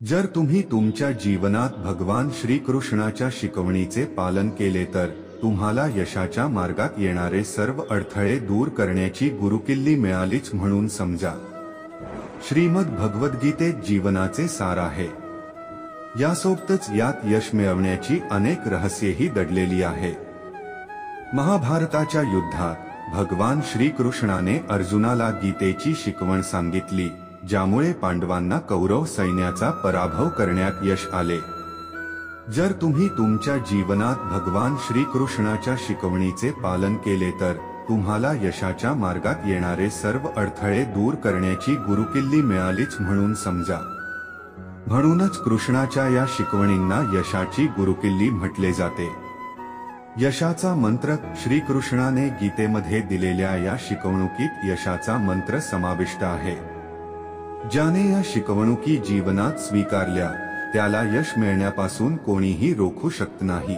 जर तुम्ही तुमच्या जीवनात भगवान श्रीकृष्णाच्या शिकवणीचे पालन केले तर तुम्हाला यशाच्या मार्गात येणारे सर्व अडथळे दूर करण्याची गुरुकिल्ली मिळालीच म्हणून समजा। श्रीमद भगवद्गीतेत जीवनाचे सार आहे। यासोबतच यात यश मिळवण्याची अनेक रहस्येही दडलेली आहे। महाभारताच्या युद्धात भगवान श्रीकृष्णाने अर्जुनाला गीतेची शिकवण सांगितली, ज्यामुळे पांडवांना कौरव सैन्याचा पराभव करण्यात यश आले। जर तुम्ही तुमच्या जीवनात भगवान श्रीकृष्णाच्या शिकवणीचे पालन केले तर तुम्हाला यशाच्या मार्गात येणारे सर्व अडथळे दूर करण्याची गुरुकिल्ली मिळालीच म्हणून समजा। म्हणूनच कृष्णाच्या या शिकवणींना यशाची गुरुकिल्ली म्हटले जाते। यशाचा मंत्र श्रीकृष्णाने गीतेमध्ये दिलेल्या या शिकवणुकीत यशाचा मंत्र समाविष्ट आहे। ज्याने या शिकवणुकी जीवनात स्वीकारल्या त्याला यश मिळण्यापासून कोणीही रोखू शकत नाही।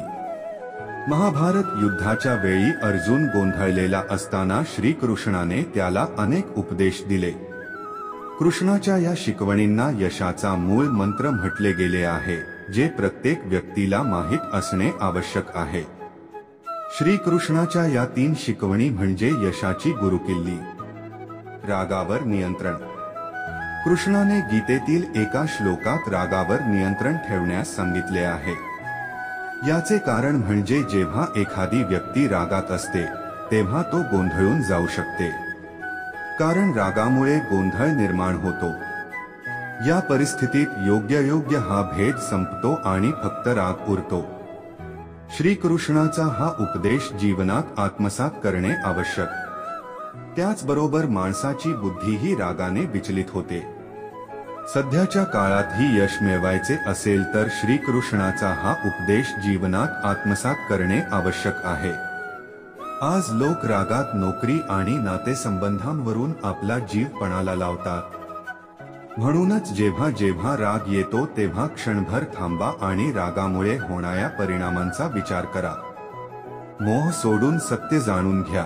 महाभारत युद्धाच्या वेळी अर्जुन गोंधळलेला असताना श्रीकृष्णाने त्याला अनेक उपदेश दिले। कृष्णाच्या या शिकवणींना यशाचा मूळ मंत्र म्हटले गेले आहे, जे प्रत्येक व्यक्तीला माहित असणे आवश्यक आहे। श्रीकृष्णाच्या या 3 शिकवणी म्हणजे यशाची गुरुकिल्ली। रागावर नियंत्रण। कृष्णाने गीतेतील एका श्लोकात रागावर नियंत्रण ठेवण्यास सांगितले आहे। याचे कारण म्हणजे जेव्हा एखादी व्यक्ती रागात असते तेव्हा तो गोंधळून जाऊ शकते, कारण रागामुळे गोंधळ निर्माण होतो। या परिस्थितीत योग्य हा भेद संपतो आणि फक्त राग उरतो। श्रीकृष्णाचा हा उपदेश जीवनात आत्मसात करणे आवश्यक। त्याचबरोबर माणसाची बुद्धीही रागाने विचलित होते। सध्याच्या काळातही यश मिळवायचे असेल तर श्रीकृष्णाचा हा उपदेश जीवनात आत्मसात करणे आवश्यक आहे। आज लोक रागात नोकरी आणि नातेसंबंधांवरून आपला जीव पणाला लावतात। म्हणूनच जेव्हा राग येतो तेव्हा क्षणभर थांबा आणि रागामुळे होणाऱ्या परिणामांचा विचार करा। मोह सोडून सत्य जाणून घ्या।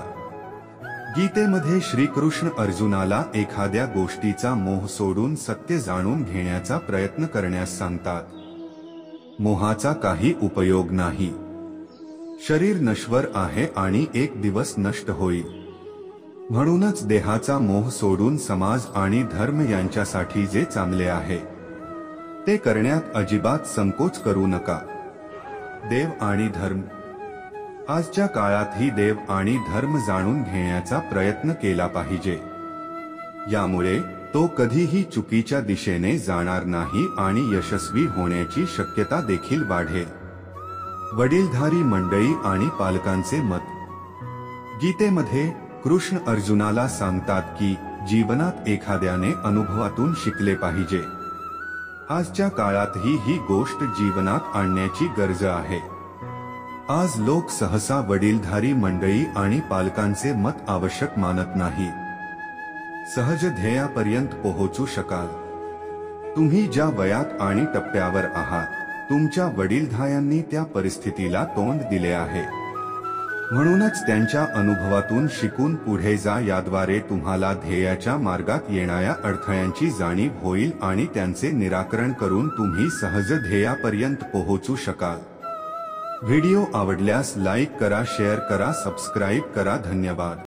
गीतेमध्ये श्रीकृष्ण अर्जुनाला एखाद्या गोष्टीचा मोह सोडून सत्य जाणून घेण्याचा प्रयत्न करण्यास सांगतात। मोहाचा काही उपयोग नाही। शरीर नश्वर आहे आणि एक दिवस नष्ट होईल। म्हणूनच देहाचा मोह सोडून समाज आणि धर्म यांच्यासाठी जे चांगले आहे ते करण्यात अजिबात संकोच करू नका। देव आणि धर्म। आजच्या काळातही देव आणि धर्म जाणून घेण्याचा प्रयत्न केला पाहिजे। यामुळे तो कधीही चुकीच्या दिशेने जाणार नाही आणि यशस्वी होण्याची शक्यता देखील वाढेल। वडीलधारी मंडळी आणि पालकांचे मत। गीतेमध्ये कृष्ण अर्जुनाला सांगतात की जीवनात एखाद्याने अनुभवातून शिकले पाहिजे। आजच्या काळातही ही गोष्ट जीवनात आणण्याची गरज आहे। आज लोक सहसा वडीलधारी मंडळी आणि पालकांचे मत आवश्यक मानत नाही। सहज ध्येयापर्यंत पोहोचू शकाल। तुम्ही ज्या वयात आणि टप्प्यावर आहात तुमच्या वडीलधाऱ्यांनी त्या परिस्थितीला तोंड दिले आहे। म्हणूनच त्यांच्या अनुभवातून शिकून पुढे जा। याद्वारे तुम्हाला ध्येयाच्या मार्गात येणाऱ्या अडथळ्यांची जाणीव होईल आणि त्यांचे निराकरण करून तुम्ही सहज ध्येयापर्यंत पोहोचू शकाल। व्हिडिओ आवडल्यास लाईक करा, शेअर करा, सबस्क्राईब करा। धन्यवाद।